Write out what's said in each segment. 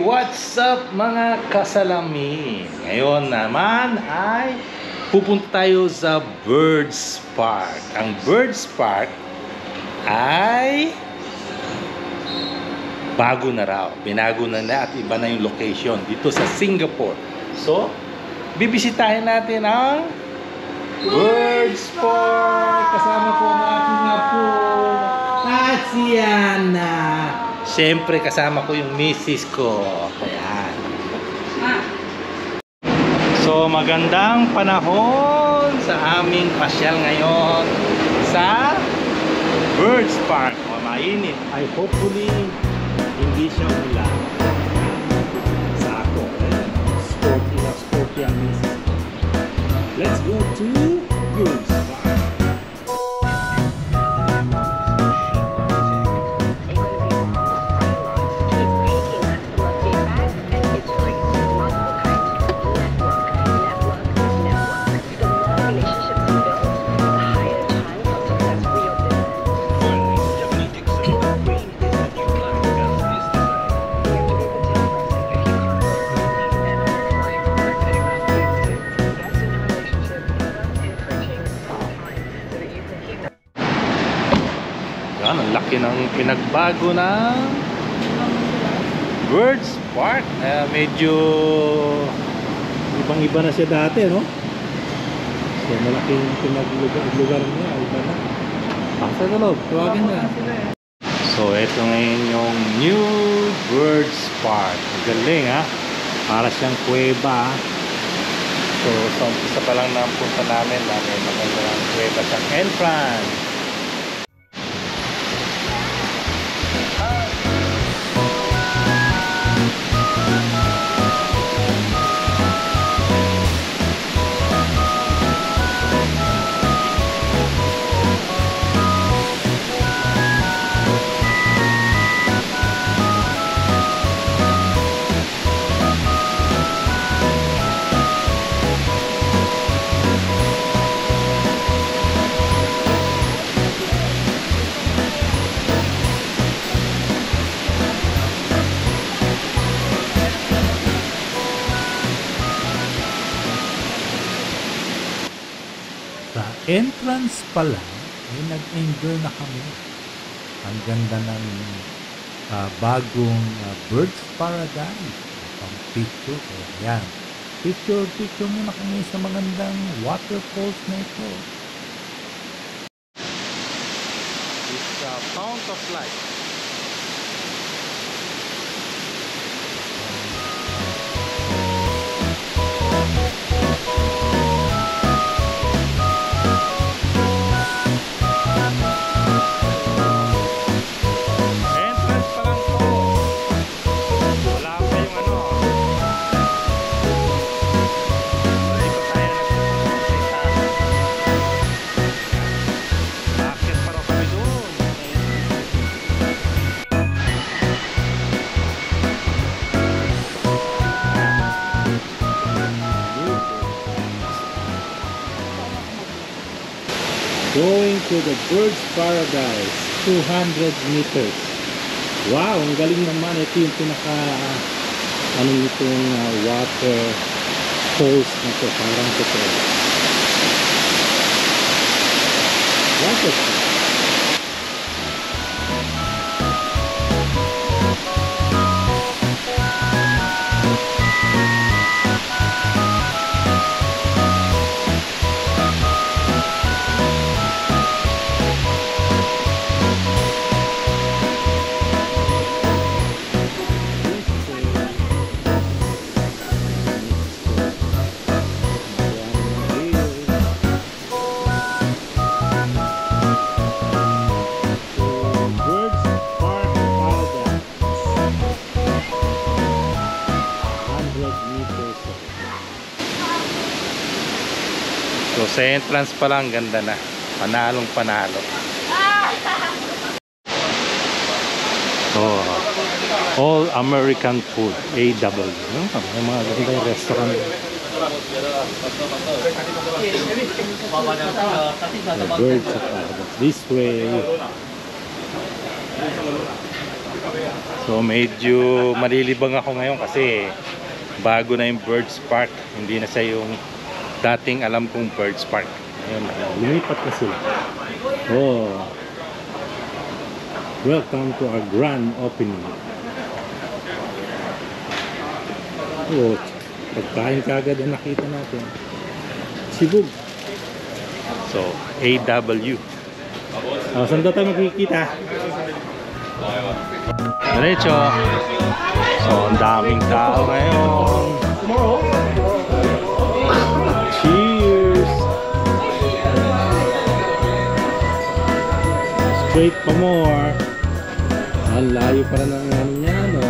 what's up mga kasalamin? Ngayon naman ay pupunta tayo sa Birds Park. Ang Birds Park ay bago na raw. Binago na at iba na yung location dito sa Singapore. So, bibisitahin natin ang Birds Park. Kasama po ang aking apo at si Yana. Siyempre kasama ko yung misis ko. Ayan. So magandang panahon sa aming pasyal ngayon sa Birds Park. Mainit. I hopefully hindi siya ulan. Sa ako. Sporty na sporty ang misis ko. Let's go to Birds Park. Ang laki ng pinagbago na Birds Park. Medyo ibang-iba na siya dati, no? So malaking pinaglugar niya. Iba na. Sa loob, tawagin na. So ito ngayon yung new Birds Park. Galing, ha? Para siyang kuweba. So sa umpisa pa lang na punta namin, maganda ng kuweba siyang entrance. Sa entrance pa lang, nag-enjoy na kami. Ang ganda ng bagong Birds Paradise. Ang picture. Ayan. Picture muna kami sa magandang waterfalls na ito. It's a Fount of Light. Going to the Birds Paradise, 200 meters. Wow, ang galing naman. Ito yung pinaka nitong water falls na to. Parang totoo. Waterfall. So sa entrance pa lang, ganda na. Panalong panalo. Oh, all American food, AW. May mga ganda yung restaurant. The Birds of Paradise. This way. So medyo malilibang ako ngayon kasi bago na yung Birds Park. Hindi na siya yung dating alam kong Birds Park. Ayun, lumipat na sila. Oh, welcome to our grand opening. Oh, pagkain kagad ang nakita natin. Sibug. So, AW. Oh, saan daw tayo makikita? Diretso. So, ang daming tao ngayon. Cheers! Straight pa more. Ang layo para ng ano niya, no?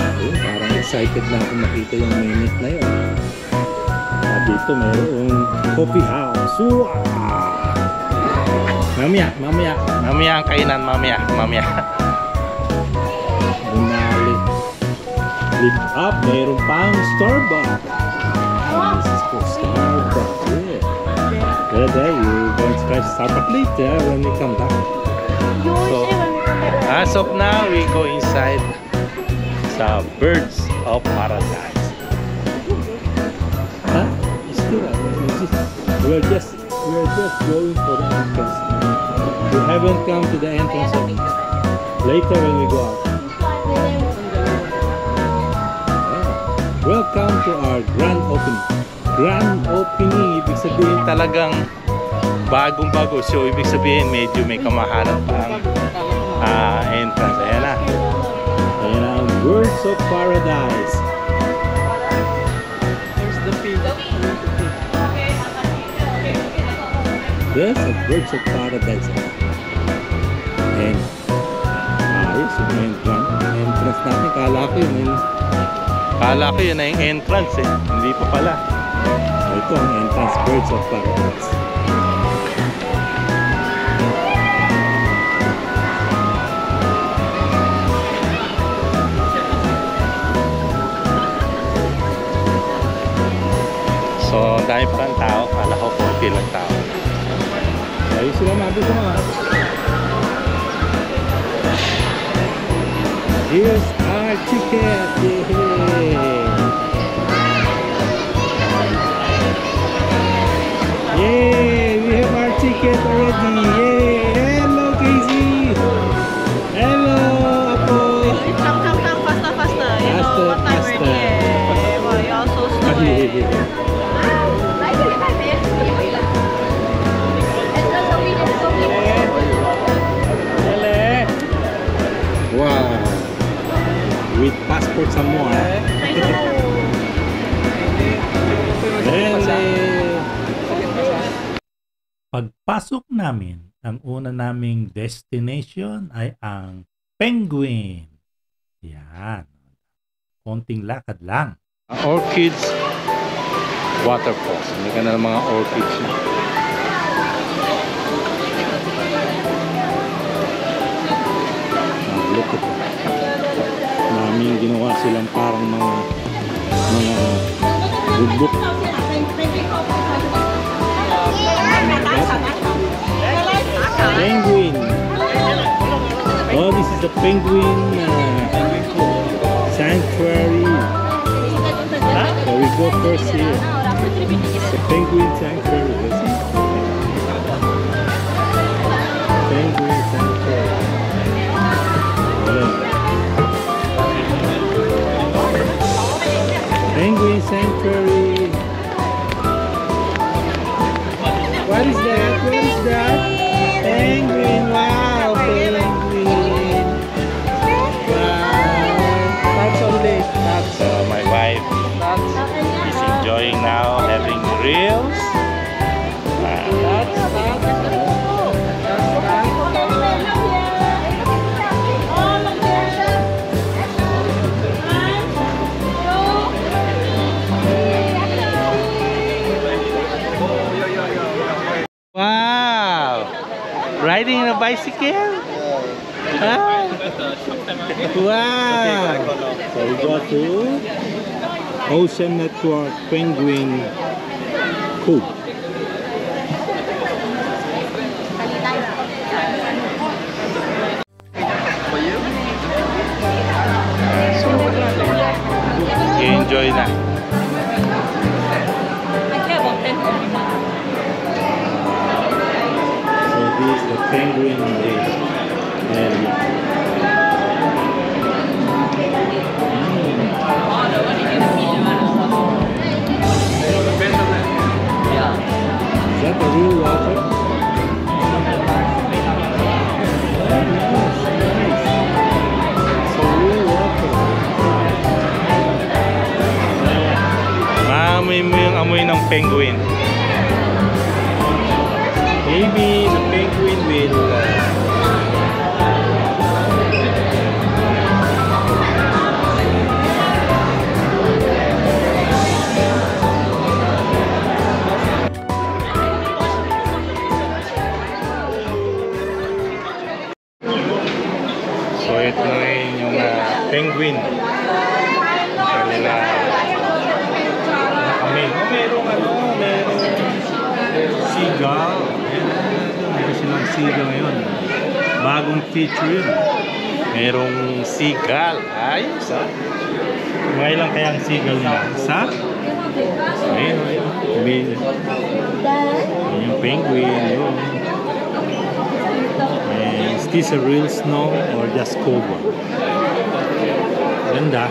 Oh, parang excited na ako makita yung minute na yun. Dito mayroong coffee house. Wow! Mamaya ang kainan, mamaya. Bunali. Lift up, mayroong pang Starbucks. This is for Starbucks, yeah. There, you're going to try Starbucks later when we come back. So, as of now, we go inside sa Birds of Paradise. Huh? We're just going for the entrance. We haven't come to the entrance of later when we go out. Welcome to our grand opening. Grand opening, ibig sabihin talagang bagong-bago. So ibig sabihin medyo may kamahalan pa ang entrance. Ayan na. Ayan na ang Birds of Paradise. There's a Birds of Paradise. And ayos yung entrance natin. Kala ko yun na yung entrance eh. Hindi pa pala. Ito ang entrance, Birds of Paradise. So, dahil pa ang tao. Kala ko 40 lang tao. Ayos sila mabito mga. Here's our ticket. Yay! We have our ticket already. Yay! Hello, Casey. Hello, Apo. Come, faster. You know what time we're here. Wow, you're all so slow. Wow! With passport some more. Pagpasok namin, ang una naming destination ay ang Penguin. Yan. Konting lakad lang. Orchids Waterfalls. Hindi ka na ng mga orchids. Look at that. Maraming ginawa silang parang mga bubuk. Penguin. Oh, this is the penguin sanctuary. So we go first here. It's the penguin sanctuary. Penguin sanctuary. Penguin sanctuary. What is that? What is that? Penguin. Wow, penguin. Wow. That's only. That's my wife is enjoying now having reels. Wow! Riding a bicycle? Huh? Wow! So we go to Ocean Network Penguin Cove. enjoy na. I care about 10 people. So this is the penguin area. Is that the real water? So real water. Maamoy mo yung amoy ng penguin. Maybe the penguin will So ito na rin yung penguin. Kanila merong seagull. Meron silang seagull ngayon. Bagong feature yun. Merong seagull. Ayos ha. Mga ilang kayang seagull na? Isa? Ayun. Yung penguin. Yun. Is this a real snow or just cold one? Ganda.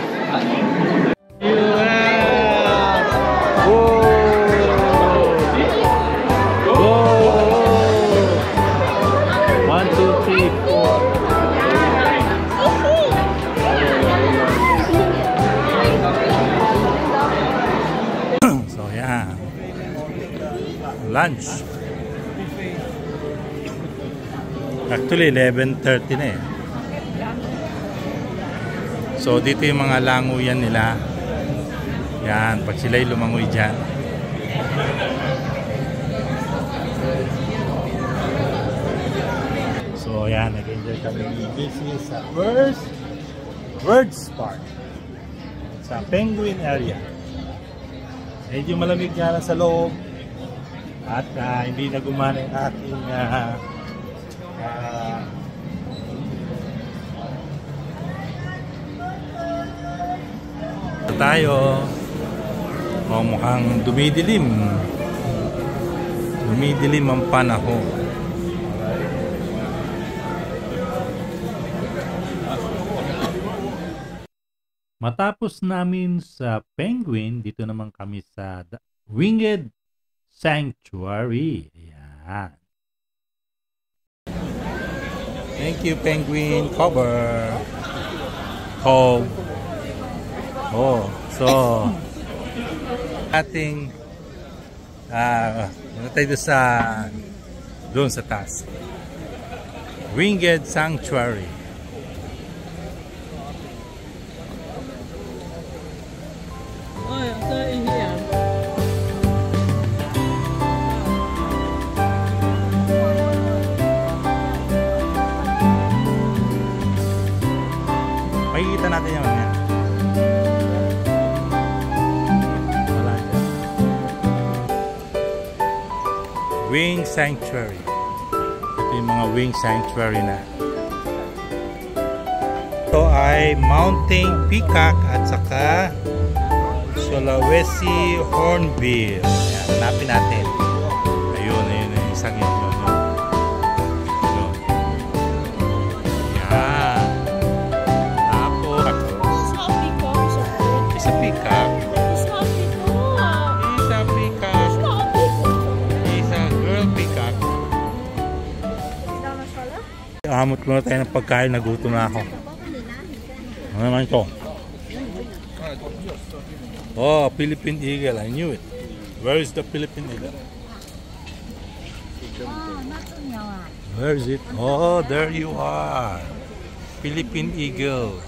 Lunch. Actually, 11:30 na eh. So, dito yung mga languyan nila. Yan, pag sila'y lumangoy dyan. So, yan, nag-enjoy kami. This is a birds park. Sa penguin area. Medyo malamig nga lang sa loob. At hindi na gumana yung aking tayo. Mukhang dumidilim ang panahon. Matapos namin sa penguin, dito naman kami sa Winged Sanctuary. Ayan. Thank you, penguin cover. Cove. Oh, so ating tayo doon sa taas. Winged Sanctuary. Oh, so in here. Makikita natin yan mamaya. Wala dyan. Wing Sanctuary. Ito yung mga wing sanctuary na. Ito ay Mountain Peacock at saka Sulawesi Hornbill. Ayan, hanapin natin. Ayun, yung isang yun. Amot muna tayo ng pagkain, nagutom na ako. Ano naman ito? Oh, Philippine Eagle, I knew it. Where is the Philippine Eagle? Where is it? Oh, there you are. Philippine Eagle.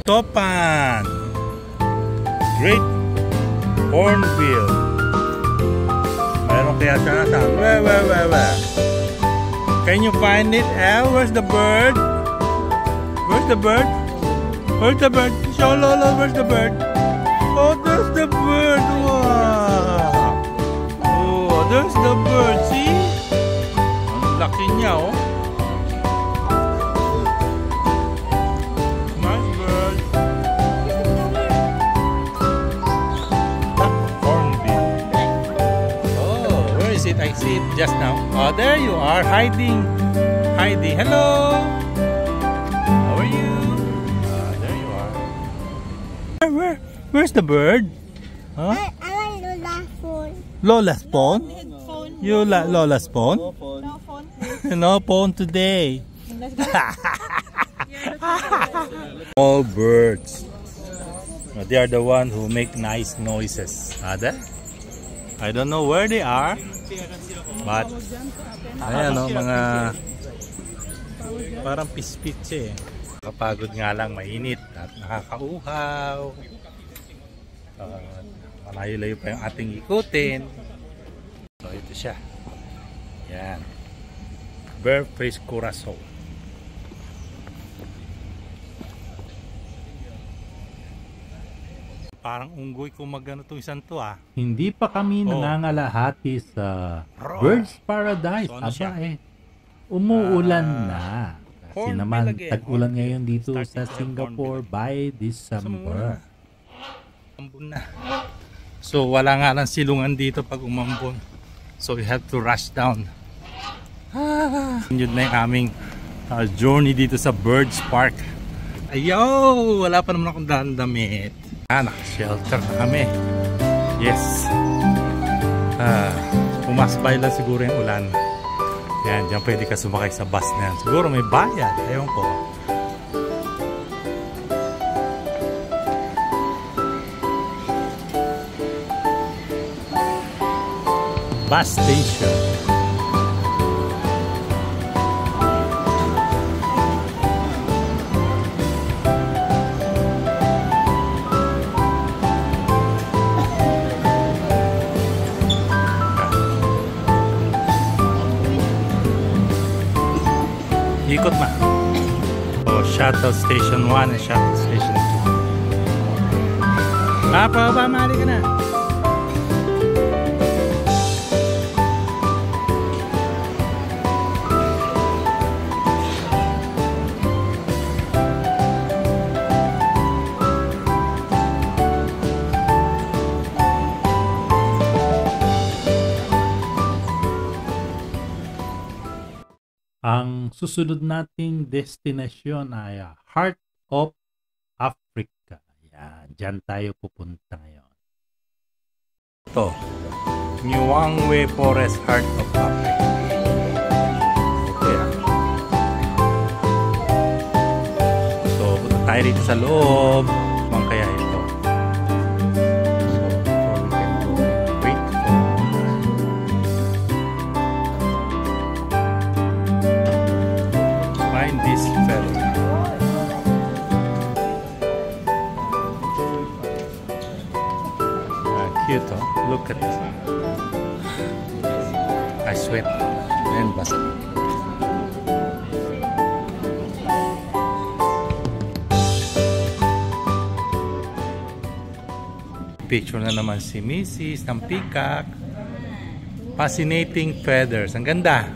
Topan. Great Hornbill. Mayroon kaya siya nasa. Where? Can you find it, El? Where's the bird? Where's the bird? Where's the bird? Show Lolo, where's the bird? Oh, there's the bird. Wow. Oh, there's the bird. See? Ang laki niya, oh. Nice bird. I see it just now. Oh, there you are, hiding. Hiding. Hello. How are you? There you are. Where's the bird? Huh? I like Lola's phone. Lola's phone? Phone. You like Lola's phone? No phone. No phone today. Let's go. All birds. They are the one who make nice noises. Ada? I don't know where they are, but ayan o, mga parang pispitse. Kapagod nga lang, mainit at nakakauhaw. Malayo-layo pa yung ating ikutin. So ito siya. Yan. Bare-faced curassow. Parang unggoy kung magano itong isang to ah. Hindi pa kami nangangalahati sa Bird's Paradise. So, ano siya? Umuulan na. Kasi corn naman, meal again. tag-ulan ngayon dito Starting sa to have Singapore by December. Ambon na. So wala nga lang silungan dito pag umambon. So we have to rush down. Yun na yung aming journey dito sa Birds Park. Ayaw! Wala pa naman akong damit. Naka-shelter na kami. Yes. Pumasbay lang siguro yung ulan. Yan, dyan pwede ka sumakay sa bus na yan. Siguro may bayad. Ayaw ko. Bus station. Ikot na. So, shuttle station 1 and shuttle station 2. Papa, mali ka na. Ang susunod nating destinasyon ay Heart of Africa. Yan, dyan tayo pupunta ngayon. Ito, Mwangwe Forest, Heart of Africa. Okay. So, punta tayo dito sa loob. Mang kaya ito. Cute, oh. Look at this. I sweat and bust. Picture na naman si Mrs. ng peacock. Fascinating feathers. Ang ganda.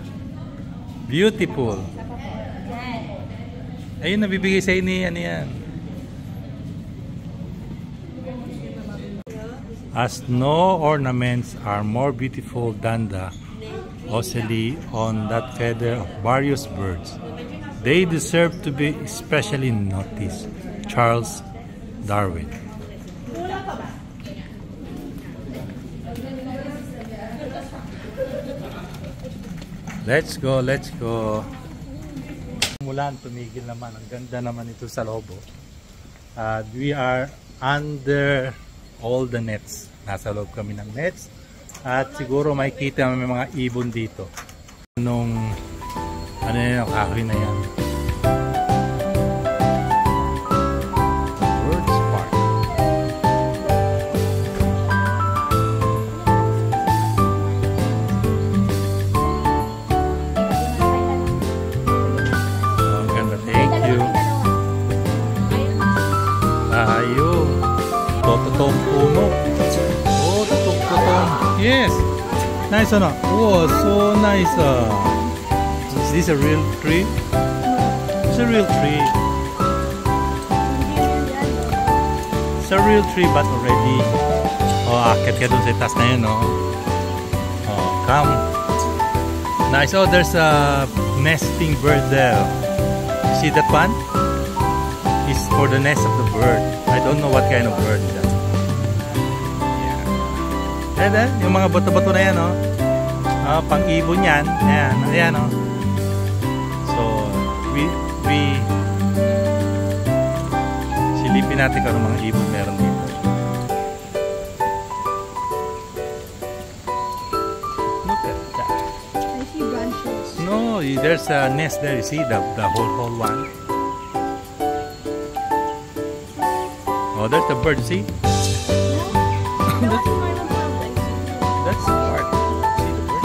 Beautiful. Ayun, nabibigay sa ini. Ano yan? As no ornaments are more beautiful than the ocelli on that feather of various birds, they deserve to be especially noticed. Charles Darwin. Let's go, let's go. Mulan, tumigil naman. Ang ganda naman ito sa loob. We are under all the nets. Nasa loob kami ng nets. At siguro makikita may mga ibon dito. Ano yan, kahoy na yan. Birds Park. Ang ganda. Thank you. Ayun. Totoong puno. Oh, totoong. Yes. Nice or not? Oh, so nice. Is this a real tree? It's a real tree. It's a real tree but already. Oh, akit ka dun sa taas na yun, oh. Oh, come. Nice. Oh, there's a nesting bird there. See that one? It's for the nest of the bird. I don't know what kind of bird is that. Yeah. Ayan, yung mga bato-bato na yan, oh. Pang-ibon yan. Ayan, ayan, oh. So, silipin natin kung anong mga ibon meron dito. Look at that. I see branches. No, there's a nest there. You see the whole one. Oh, there's the bird. See? That's part. See the bird?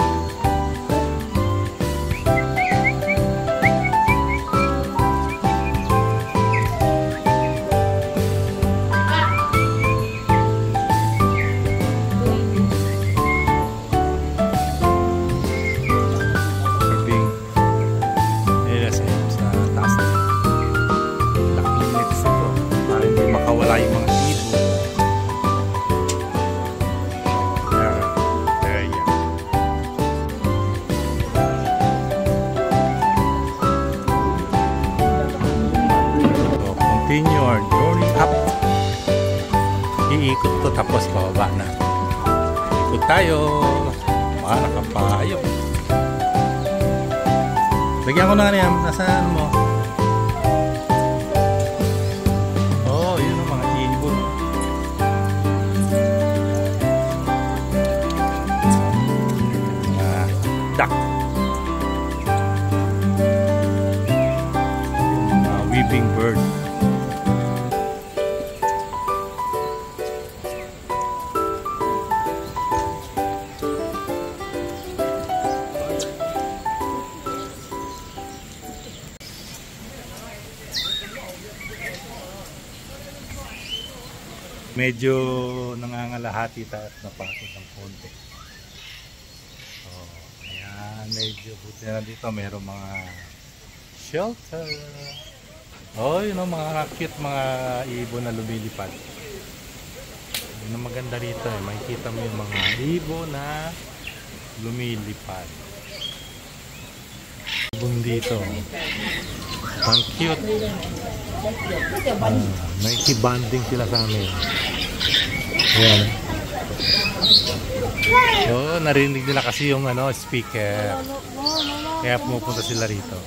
Continue our journey up. Iikot to tapos pababa na. Ikot tayo. Para ka pa. Ayun. Lagyan ko na yan. Nasaan mo? Oh, yun ang mga ibon. Duck. Weeping bird. Medyo nangangalahati tayo at napakot ng konti. So, ayan, medyo buti na dito. Mayroong mga shelter. Oh, yun ang mga cute mga ibon na lumilipad. Yun ang maganda rito eh. Makikita mo yung mga ibon na lumilipad. Ibon dito. Ang cute. Nakikibanding sila sa amin. Ayan. So, narinig nila kasi yung speaker. Kaya pumupunta sila rito.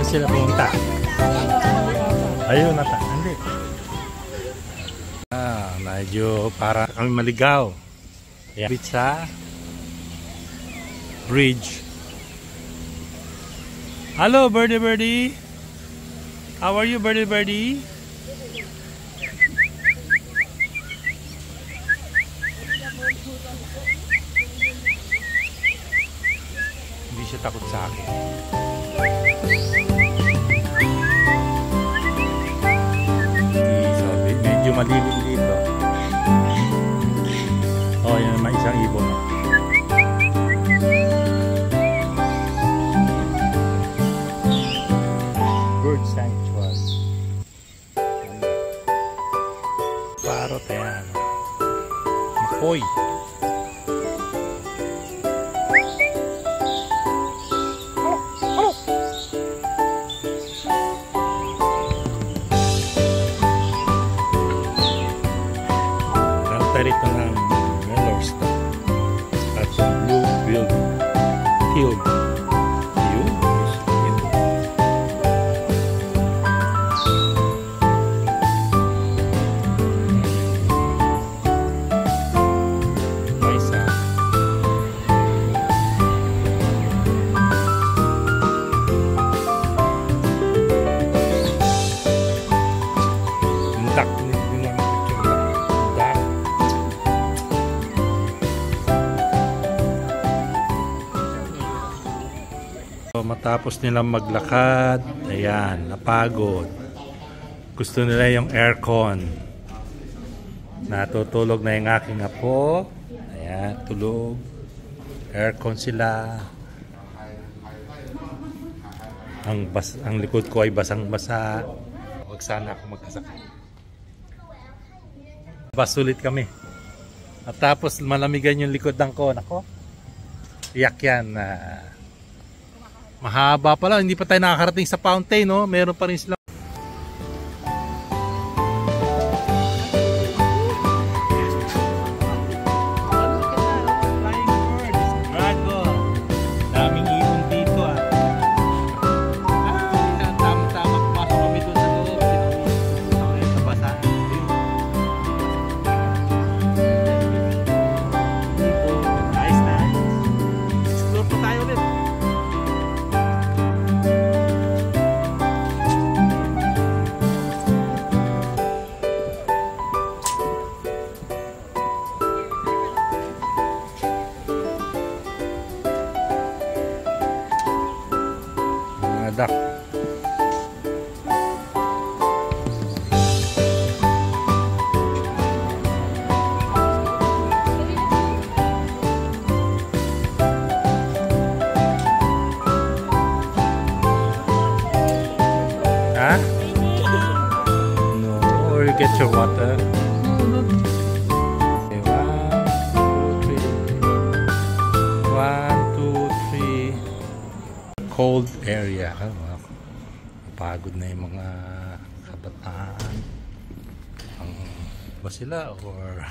Sila pumunta. Ayun, hindi. Medyo para kami maligaw. Yeah. Sa bridge. Hello, birdie birdie. How are you, birdie birdie? Hindi siya takot sa akin. Medyo malilim dito. Oh, yan may isang ibon. Bird sanctuary. Parot yan. Makoy. Rito ng Yellowstone at yung Blue-billed Teal. matapos nilang maglakad, ayan, napagod. Gusto nila yung aircon. Natutulog na yung aking apo. Ayan, tulog. Aircon sila. Ang likod ko ay basang-basa. Huwag sana ako magkasakit. Bas ulit kami. At tapos malamigan yung likod ng ko. Nako. Iyak yan. Mahaba pala. Hindi pa tayo nakakarating sa fountain, no? Meron pa rin sila. Duck. Huh? No, or you get your water. Okay, 1, 2, 3. Cold area. Pagod na yung mga kabataan. Ba sila or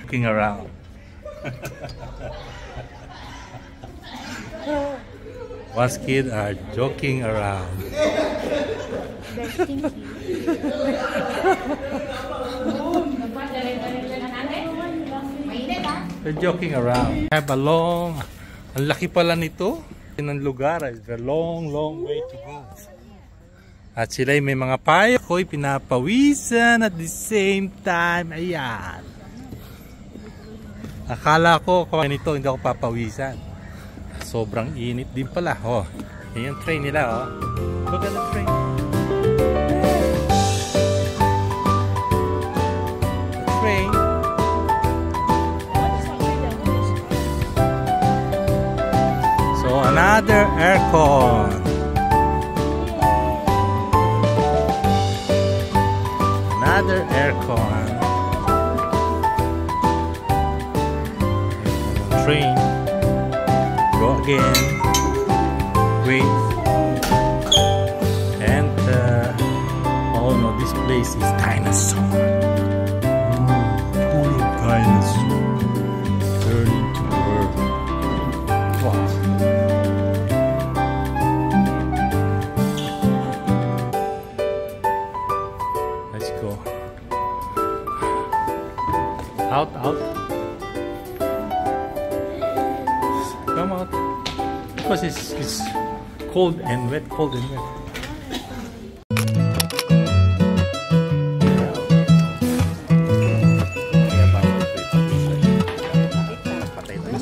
looking around. Once kids are joking around. They're joking around. Have a long, ang laki pala nito ng lugar. It's a long way to go. At sila may mga payo. Ako'y pinapawisan at the same time. Ayan. Akala ko kung nito hindi ako papawisan. Sobrang init din pala. Oh, yan yung train nila. Oh. Look at the train. The train. So another aircon. Another aircon. Train. Go again. Wait. And oh no, this place is dinosaur. Full of dinosaur. Turn into world. Wow. Let's go. Out. Come out. Because it's cold and wet,